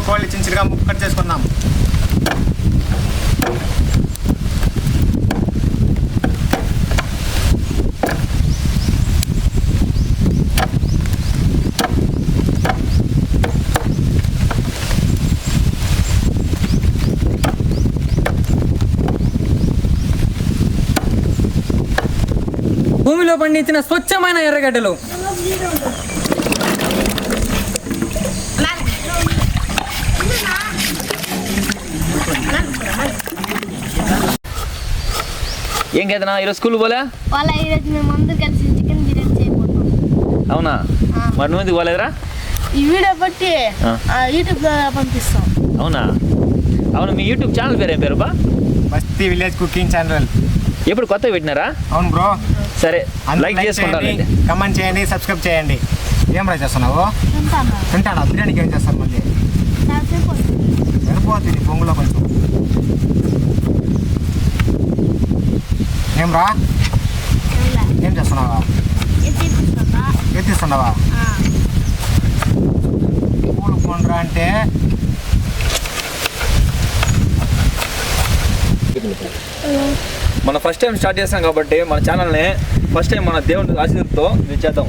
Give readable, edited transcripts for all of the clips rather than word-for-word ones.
కోళ్ళు చిన్న చిన్నగా ముక్క కట్ చేసుకుందాం. భూమిలో పండించిన స్వచ్ఛమైన ఎర్రగడ్డలు. ఏం కదనా ఈరోజు స్కూల్ పోలే? ఈరోజు మేము అందరూ కలిసి చికెన్ బిర్యానీ చేయబోతున్నాం. అవునా? మరి నువ్వు ఎందుకు పోలేదురా? ఈ వీడియో బట్టి యూట్యూబ్లో పంపిస్తాం. అవునా? అవును, మీ యూట్యూబ్ ఛానల్ పేరు ఏం పేరు బా? Basti village cooking channel. ఎప్పుడు కొత్తగా పెట్టినారా? అవును బ్రో. సరే, లైక్ చేసుకుంటాను, కమెంట్ చేయండి, సబ్స్క్రైబ్ చేయండి. ఏం రా చేస్తున్నావు? తింటానా? బిర్యానీకి ఏం చేస్తాను మళ్ళీ? సరిపోతుంది పొంగులో కొంచెం. ఏం రా ఏం చేస్తున్నావా? ఎత్తిస్తున్నావా? పూలు కొండ్రా అంటే మన ఫస్ట్ టైం స్టార్ట్ చేస్తాం కాబట్టి మన ఛానల్ని ఫస్ట్ టైం మన దేవుని ఆశీర్వాదంతో మేము చేద్దాం.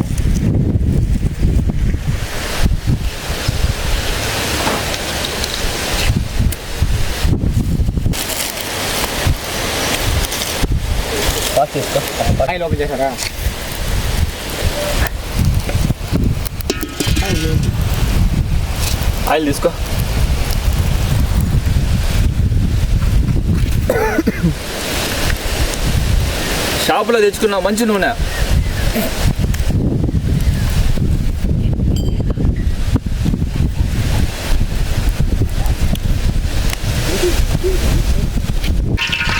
ఆయిల్ ఓపెన్ చేశారా? ఆయిల్ తీసుకో. షాపులో తెచ్చుకున్న మంచి నూనె.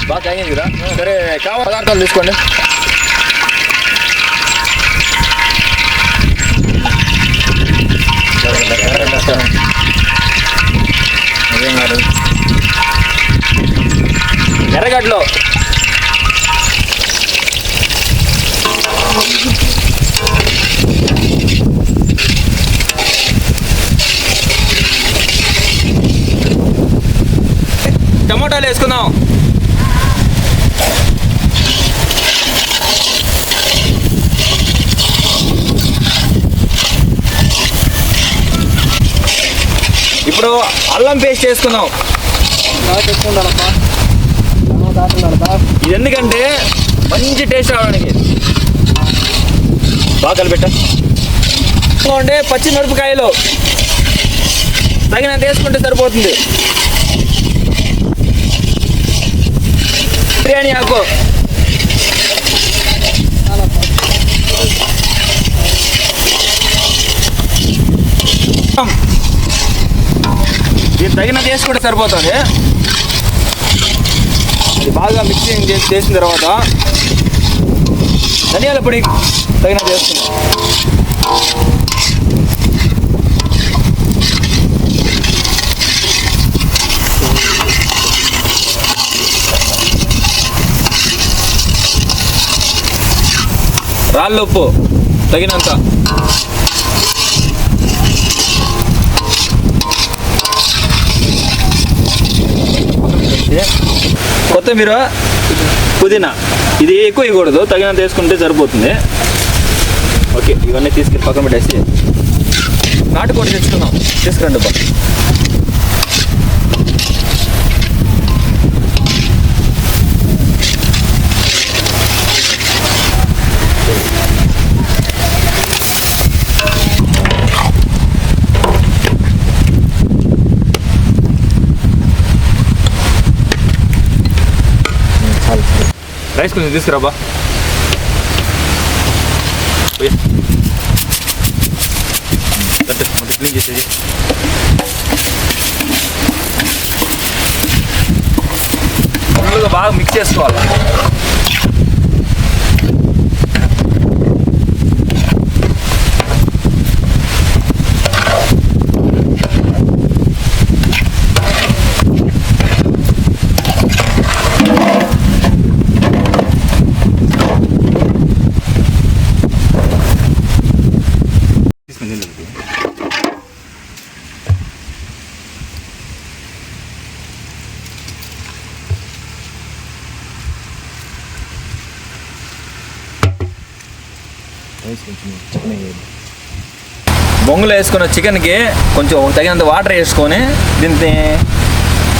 బాగా అయింది కదా. సరే, కావాలి పదార్థాలు తీసుకోండి. ఎర్రగడ్డలో టమోటాలు వేసుకుందాం. ఇప్పుడు అల్లం పేస్ట్ వేసుకుందాం. ఇది ఎందుకంటే మంచి టేస్ట్ రావడానికి. బాగా కలిపెట్టా. ఉంటే పచ్చి మిరపకాయలు తగినంత వేసుకుంటే సరిపోతుంది. బిర్యానీ ఆకు, ఇది తగినంత వేసుకుంటే సరిపోతుంది. ఇది బాగా మిక్సింగ్ చేసిన తర్వాత ధనియాల పొడి తగినంత వేసుకుందాం. రాళ్ళ ఉప్పు తగినంత. కొత్తిమీర, పుదీనా ఇది ఎక్కువ వేయకూడదు, తగినంత వేసుకుంటే సరిపోతుంది. ఓకే, ఇవన్నీ తీసుకెళ్ళి పక్కన పెట్టేసి నాటుకోడి తెచ్చుకుందాం. తీసుకురండి బా. రైస్ కొంచెం తీసుకురాబా. క్లీన్ చేసేది. ఫుల్గా బాగా మిక్స్ చేసుకోవాలి. బొంగులో వేసుకున్న చికెన్కి కొంచెం తగినంత వాటర్ వేసుకొని దీన్ని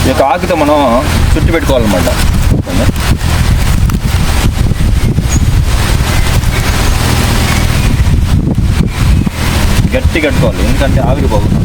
ఈ యొక్క ఆకుతో మనం చుట్టు పెట్టుకోవాలన్నమాట. గట్టి కట్టుకోవాలి, ఎందుకంటే ఆవిరి పోతుంది.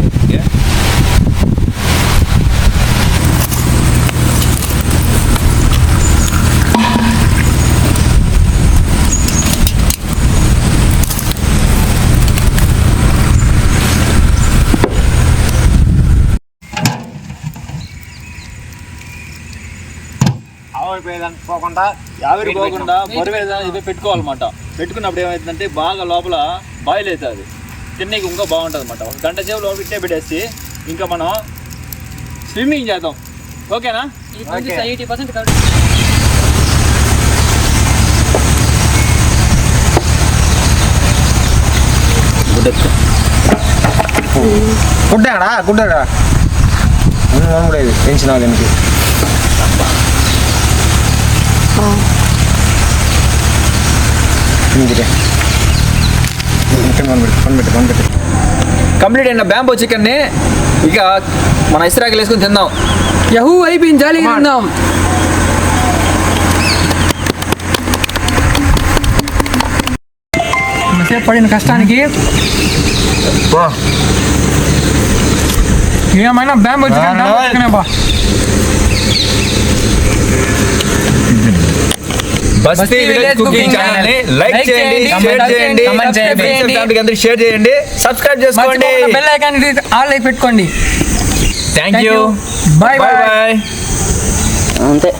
ఆవిరి పోకుండా బరువేదా ఇవి పెట్టుకోవాలన్నమాట. పెట్టుకున్నప్పుడు ఏమవుతుందంటే బాగా లోపల బాయిల్ అవుతుంది, తిన్నీకి ఇంకా బాగుంటుంది అనమాట. ఒక గంట సేపు లోపల ఇట్టే పెట్టేసి ఇంకా మనం స్విమ్మింగ్ చేద్దాం. ఓకేనా? 80% గుడ్డాడా గుడ్డాడా లేదు పెంచిన దీనికి. కంప్లీట్ అయిన బ్యాంబో చికెన్ని ఇక మన ఇస్రాకులు వేసుకొని తిందాం. యహూ అయిపోయింది, జాలీగా తిందాం. సేపు పడిన కష్టానికి ఏమైనా బ్యాంబో చికెన్ బా. బస్తీ విలేజ్ కుకింగ్ ఛానల్ ని లైక్ చేయండి, షేర్ చేయండి, షేర్ చేయండి, సబ్స్క్రైబ్ చేసుకోండి, బెల్ ఐకాన్ ఆల్ పెట్టుకోండి. Thank you. Bye bye. అంతే.